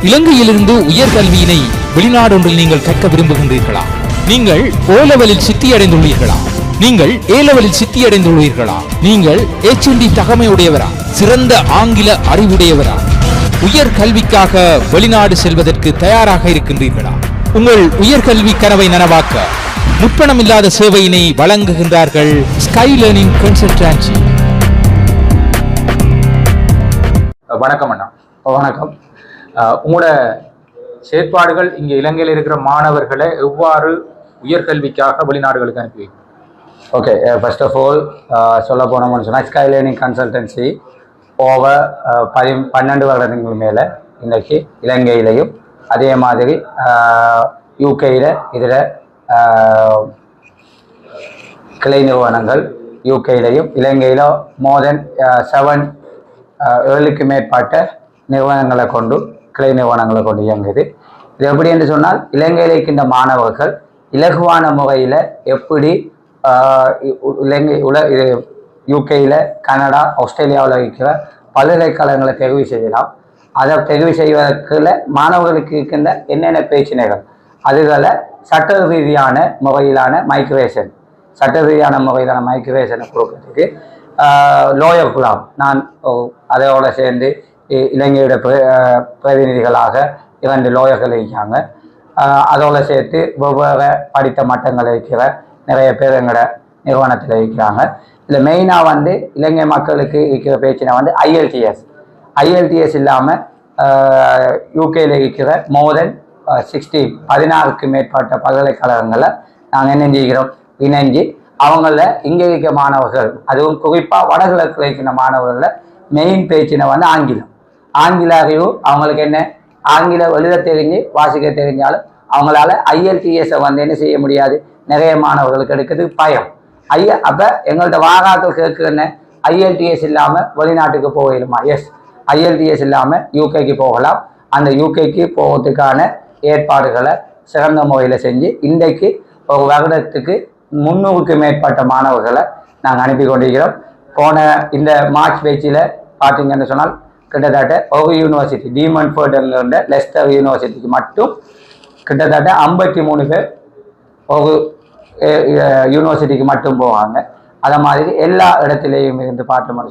இலங்கையிலிருந்து உயர்கல்வியினை வெளிநாடு ஒன்றில் நீங்கள் கற்க விரும்புகின்றீர்களா? நீங்கள் ஓலெவலில் சித்தியடைந்துள்ளீர்களா? நீங்கள் ஏலெவலில் சித்தியடைந்துள்ளீர்களா? நீங்கள் HND தகமையுடையவரா? சிறந்த ஆங்கில அறிவுடையவரா? உயர் கல்விக்காக வெளிநாடு செல்வதற்கு தயாராக இருக்கின்றீர்களா? உங்கள் உயர்கல்வி கனவை நனவாக்க முற்பணமில்லாத சேவையினை வழங்குகின்றார்கள் ஸ்கை லேர்னிங் கன்சல்டன்சி. வணக்கம் அண்ணா. வணக்கம். உங்களோட செயற்பாடுகள் இங்கே இலங்கையில் இருக்கிற மாணவர்களை எவ்வாறு உயர்கல்விக்காக வெளிநாடுகளுக்கு அனுப்பி வைக்கும்? ஓகே, ஃபர்ஸ்ட் ஆஃப் ஆல் சொல்ல போனோம்னு சொன்னால் ஸ்கை லேர்னிங் கன்சல்டன்சி ஓவர் 12 வருடங்கள் மேலே இன்றைக்கி இலங்கையிலையும் அதே மாதிரி யூகேயில் இதில் கிளை நிறுவனங்கள் யூகேலையும் இலங்கையில் மோர் தென் 7 மேற்பட்ட நிறுவனங்களை கொண்டு கிளை நிறுவனங்களை கொண்டு இயங்குது. இது எப்படி என்று சொன்னால் இலங்கையில் இருக்கின்ற மாணவர்கள் இலகுவான முறையில் எப்படி இலங்கை யூகேயில் கனடா ஆஸ்திரேலியாவில் இருக்கிற பல்கலைக்கழகங்களை தெரிவு செய்யலாம். அதை தெரிவு செய்வதற்குள்ள மாணவர்களுக்கு இருக்கின்ற என்னென்ன பிரச்சனைகள் அதுகளை சட்ட ரீதியான முறையிலான மைக்ரேஷனை கொடுக்கறதுக்கு லோயர் குலாம் நான் அதோட சேர்ந்து இலங்கையோட பிரதிநிதிகளாக 2 லோயர்கள் இருக்காங்க. அதோடு சேர்த்து வெவ்வேறு படித்த மட்டங்களில் இருக்கிற நிறைய பேர் எங்களோட நிறுவனத்தில் இருக்கிறாங்க. இதில் மெயினாக இலங்கை மக்களுக்கு இருக்கிற பிரச்சனை IELTS இல்லாமல் யூகேயில் இருக்கிற மோர் தென் 16 மேற்பட்ட பல்கலைக்கழகங்களை நாங்கள் என்ன செய்கிறோம் இணைஞ்சு அவங்கள இங்கே இருக்கிற மாணவர்கள் அதுவும் குறிப்பாக வடகிழக்கில் இருக்கிற மாணவர்களில் மெயின் பிரச்சனை ஆங்கில அறிவு. அவங்களுக்கு என்ன ஆங்கிலம் எழுத தெரிஞ்சு வாசிக்க தெரிஞ்சாலும் அவங்களால IELTS என்ன செய்ய முடியாது. நிறைய மாணவர்களுக்கு எடுக்கிறதுக்கு பயம். அப்போ எங்கள்கிட்ட வாராக்கள் கேட்குறேன்னு IELTS இல்லாமல் வெளிநாட்டுக்கு போகலுமா? எஸ், IELTS இல்லாமல் யூகேக்கு போகலாம். அந்த யூகேக்கு போகிறதுக்கான ஏற்பாடுகளை சிறந்த முறையில் செஞ்சு இன்றைக்கு ஒரு வருடத்துக்கு 300 மேற்பட்ட மாணவர்களை நாங்கள் அனுப்பி கொண்டிருக்கிறோம். போன இந்த மார்ச் பேச்சில் பார்த்தீங்கன்னு சொன்னால் கிட்டத்தட்ட ஒரு யூனிவர்சிட்டி டீமன்ஃபோர்டுங்கிற லெஸ்டர் யூனிவர்சிட்டிக்கு மட்டும் கிட்டத்தட்ட 53 பேர் ஒரு யூனிவர்சிட்டிக்கு மட்டும் போவாங்க. அதை மாதிரி எல்லா இடத்துலையும் இருந்து பார்த்தோம்னு